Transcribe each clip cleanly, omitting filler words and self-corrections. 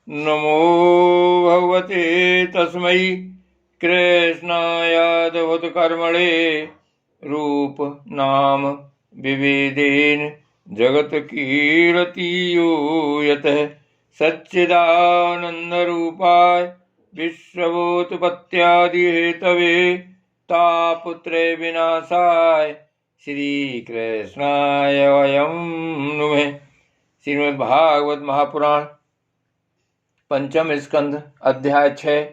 नमो भगवते तस्मै कृष्णायादवत्कर्मणे रूप नाम विभेदेन जगत कीर्तियो यतः सच्चिदानन्दरूपाय विश्वोत्पत्त्यादिहेतवे तापत्रय विनाशाय श्रीकृष्णाय वयं नुमः। श्रीमद्भागवत महापुराण पंचम स्कंध अध्याय 6।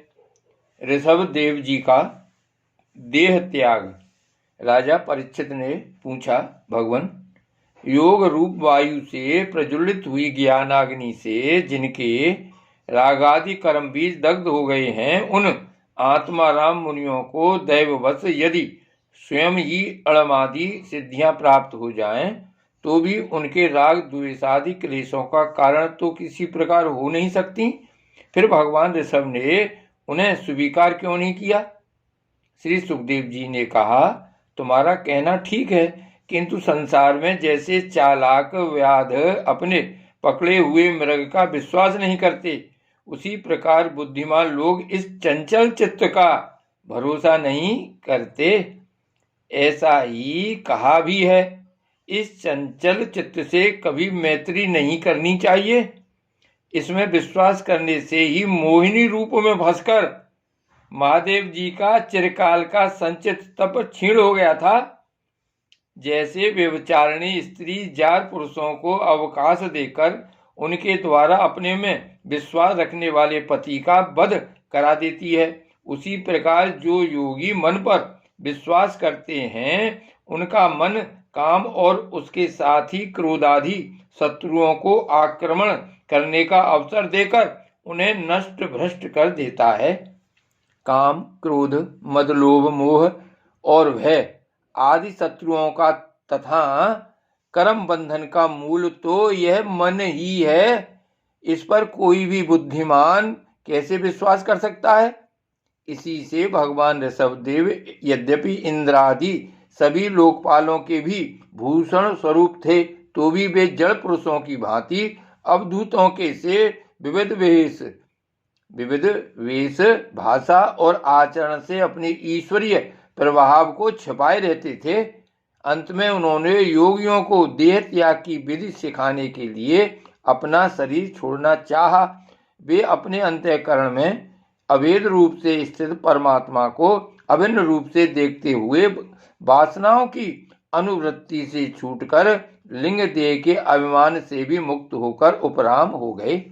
ऋषभ देव जी का देह त्याग। राजा परीक्षित ने पूछा, भगवान, योग रूप वायु से प्रज्वलित हुई ज्ञानाग्नि से जिनके रागादि कर्म बीज दग्ध हो गए हैं, उन आत्माराम मुनियों को दैववश यदि स्वयं ही अणमादि सिद्धियां प्राप्त हो जाएं, तो भी उनके राग द्वेषादि क्लेशों का कारण तो किसी प्रकार हो नहीं सकती। फिर भगवान ऋषभ ने उन्हें स्वीकार क्यों नहीं किया? श्री सुखदेव जी ने कहा, तुम्हारा कहना ठीक है, किंतु संसार में जैसे चालाक व्याध अपने पकड़े हुए मृग का विश्वास नहीं करते, उसी प्रकार बुद्धिमान लोग इस चंचल चित्त का भरोसा नहीं करते। ऐसा ही कहा भी है, इस चंचल चित्त से कभी मैत्री नहीं करनी चाहिए। इसमें विश्वास करने से ही मोहिनी रूप में भसकर महादेव जी का चिरकाल का संचित तप क्षीण हो गया था। जैसे व्यभिचारिणी स्त्री जार पुरुषों को अवकाश देकर उनके द्वारा अपने में विश्वास रखने वाले पति का वध करा देती है, उसी प्रकार जो योगी मन पर विश्वास करते हैं, उनका मन काम और उसके साथ ही क्रोधादि शत्रुओं को आक्रमण करने का अवसर देकर उन्हें नष्ट भ्रष्ट कर देता है। काम, क्रोध, मद, लोभ, मोह और भय आदि शत्रुओं का तथा कर्म बंधन का मूल तो यह मन ही है। इस पर कोई भी बुद्धिमान कैसे विश्वास कर सकता है? इसी से भगवान ऋषभदेव यद्यपि इंद्रादि सभी लोकपालों के भी भूषण स्वरूप थे, तो भी वे जड़ पुरुषों की भांति अवधूतों के से विविध वेश, भाषा और आचरण से अपने ईश्वरीय प्रभाव को छिपाए रहते थे। अंत में उन्होंने योगियों को देह त्याग की विधि सिखाने के लिए अपना शरीर छोड़ना चाहा। वे अपने अंतःकरण में अभेद रूप से स्थित परमात्मा को अभिन्न रूप से देखते हुए वासनाओं की अनुवृत्ति से छूटकर लिंग देह के अभिमान से भी मुक्त होकर उपराम हो गए।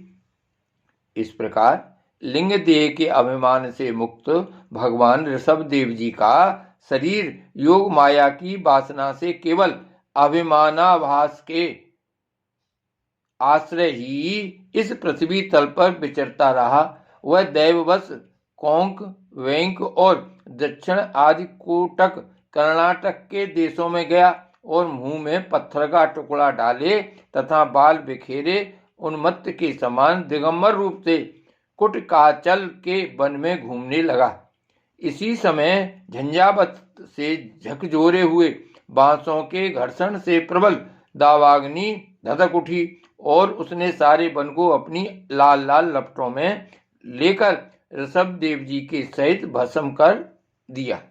इस प्रकार लिंग देह के अभिमान से मुक्त भगवान ऋषभदेव जी का शरीर योग माया की वासना से केवल अभिमानाभास के आश्रय ही इस पृथ्वी तल पर विचरता रहा। वह दैववश कोंक, वेंक और दक्षिण आदि कोटक कर्नाटक के देशों में गया और मुंह में पत्थर का टुकड़ा डाले तथा बाल बिखेरे उन्मत्त के समान दिगंबर रूप से कुटकाचल के वन में घूमने लगा। इसी समय झंझावत से झकझोरे हुए बांसों के घर्षण से प्रबल दावाग्नि धधक उठी और उसने सारे वन को अपनी लाल लाल लपटों में लेकर ऋषभदेव जी के सहित भस्म कर दिया।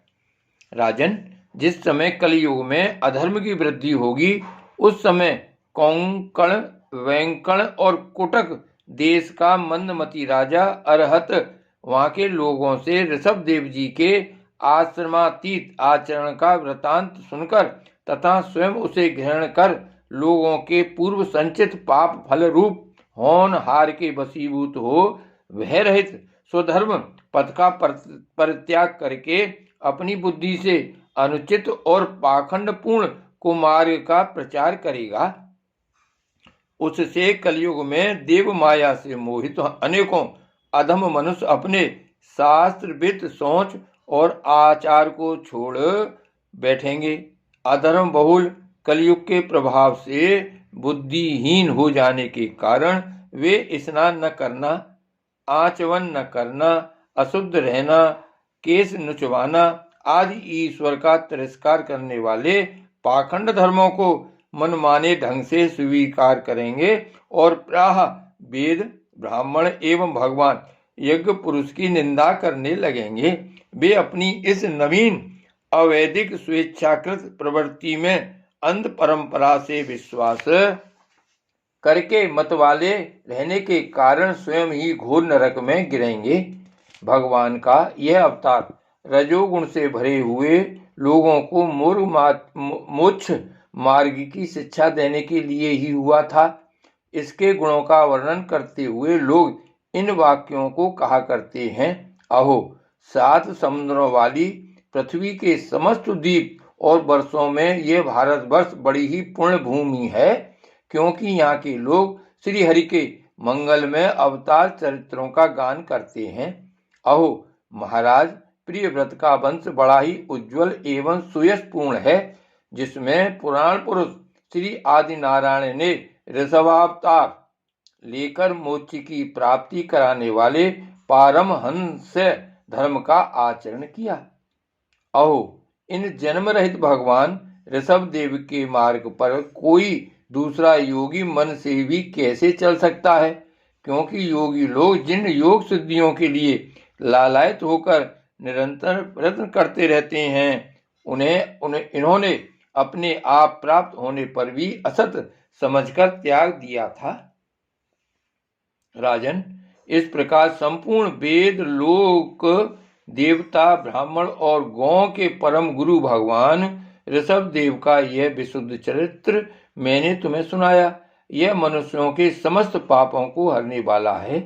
राजन, जिस समय कलयुग में अधर्म की वृद्धि होगी, उस समय कोंकण, वेंकण और कुटक देश का मंदमती राजा अरहत वहां के लोगों से ऋषभदेव जी के आश्रमातीत आचरण का वृतांत सुनकर तथा स्वयं उसे ग्रहण कर लोगों के पूर्व संचित पाप फल रूप होनहार के वशीभूत हो भय रहित स्वधर्म पथ का परित्याग करके अपनी बुद्धि से अनुचित और पाखंड पूर्ण कुमार्ग का प्रचार करेगा। उससे कलयुग में देव माया से मोहित अनेकों अधम मनुष्य अपने शास्त्रविद सोच और आचार को छोड़ बैठेंगे। अधर्म बहुल कलयुग के प्रभाव से बुद्धिहीन हो जाने के कारण वे स्नान न करना, आचमन न करना, अशुद्ध रहना, केश नुचवाना आदि ईश्वर का तिरस्कार करने वाले पाखंड धर्मों को मनमाने ढंग से स्वीकार करेंगे और प्राह वेद, ब्राह्मण एवं भगवान यज्ञ पुरुष की निंदा करने लगेंगे। वे अपनी इस नवीन अवैदिक स्वेच्छाकृत प्रवृत्ति में अंध परंपरा से विश्वास करके मतवाले रहने के कारण स्वयं ही घोर नरक में गिरेंगे। भगवान का यह अवतार रजोगुण से भरे हुए लोगों को मोक्ष मार्ग की शिक्षा देने के लिए ही हुआ था। इसके गुणों का वर्णन करते हुए लोग इन वाक्यों को कहा करते हैं, अहो 7 समुद्रों वाली पृथ्वी के समस्त द्वीप और वर्षों में यह भारतवर्ष बड़ी ही पुण्य भूमि है, क्योंकि यहाँ के लोग श्री हरि के मंगलमय अवतार चरित्रों का गान करते हैं। अहो महाराज, प्रिय व्रत का वंश बड़ा ही उज्जवल एवं सुयशपूर्ण है, जिसमें पुराण पुरुष श्री आदि नारायण ने ऋषभावतार लेकर मोक्ष की प्राप्ति कराने वाले पारमहंस धर्म का आचरण किया। अहो इन जन्म रहित भगवान ऋषभ देव के मार्ग पर कोई दूसरा योगी मन से भी कैसे चल सकता है, क्योंकि योगी लोग जिन योग सिद्धियों के लिए लालायित होकर निरंतर प्रयत्न करते रहते हैं, इन्होंने अपने आप प्राप्त होने पर भी असत समझकर त्याग दिया था। राजन, इस प्रकार संपूर्ण वेद, लोक, देवता, ब्राह्मण और गौ के परम गुरु भगवान ऋषभ देव का यह विशुद्ध चरित्र मैंने तुम्हें सुनाया। यह मनुष्यों के समस्त पापों को हरने वाला है।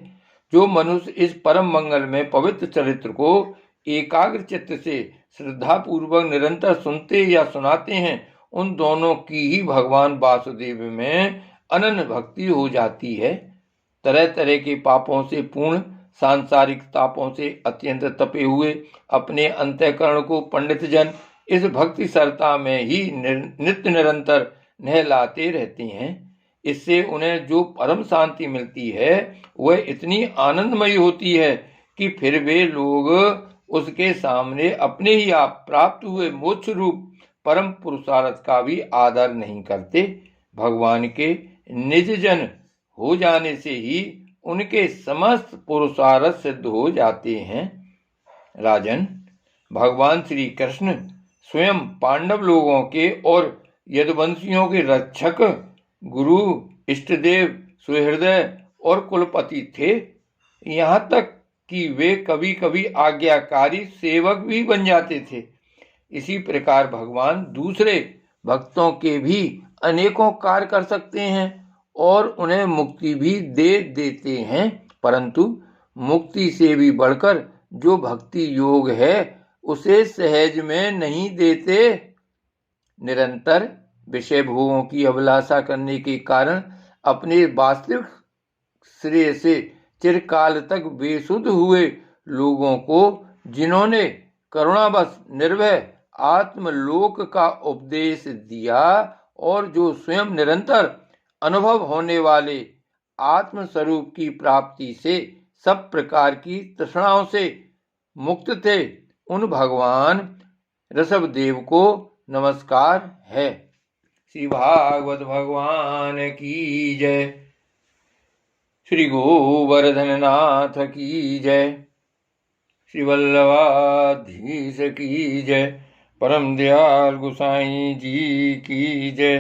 जो मनुष्य इस परम मंगल में पवित्र चरित्र को एकाग्र चित्त से श्रद्धा पूर्वक निरंतर सुनते या सुनाते हैं, उन दोनों की ही भगवान वासुदेव में अनन्य भक्ति हो जाती है। तरह तरह के पापों से पूर्ण, सांसारिक तापों से अत्यंत तपे हुए अपने अंतःकरण को पंडित जन इस भक्ति सरता में ही नित्य निरंतर नहलाते रहते हैं। इससे उन्हें जो परम शांति मिलती है वह इतनी आनंदमयी होती है कि फिर वे लोग उसके सामने अपने ही आप प्राप्त हुए मोक्ष रूप परम पुरुषार्थ का भी आदर नहीं करते। भगवान के निज जन हो जाने से ही उनके समस्त पुरुषार्थ सिद्ध हो जाते हैं। राजन, भगवान श्री कृष्ण स्वयं पांडव लोगों के और यदुवंशियों के रक्षक, गुरु, इष्टदेव, सुहृदय और कुलपति थे। यहाँ तक कि वे कभी कभी आज्ञाकारी सेवक भी बन जाते थे। इसी प्रकार भगवान दूसरे भक्तों के भी अनेकों कार्य कर सकते हैं और उन्हें मुक्ति भी दे देते हैं, परंतु मुक्ति से भी बढ़कर जो भक्ति योग है उसे सहज में नहीं देते। निरंतर विषय भोगों की अभिलाषा करने के कारण अपने वास्तविक श्रेय से चिरकाल तक बेसुध हुए लोगों को जिन्होंने करुणावश निर्भय आत्मलोक का उपदेश दिया और जो स्वयं निरंतर अनुभव होने वाले आत्म स्वरूप की प्राप्ति से सब प्रकार की तृष्णाओं से मुक्त थे, उन भगवान ऋषभ देव को नमस्कार है। श्री भागवत भगवान की जय। श्री गोवर्धन नाथ की जय। श्री वल्लभाधीश की जय। परम दयाल गोसाई जी की जय।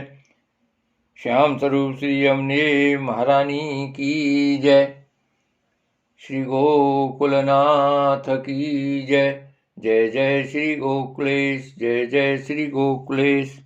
श्याम स्वरूप श्री अमने महारानी की जय। श्री गोकुलनाथ की जय। जय जय श्री गोकुलेश, जय जय श्री गोकुलेश।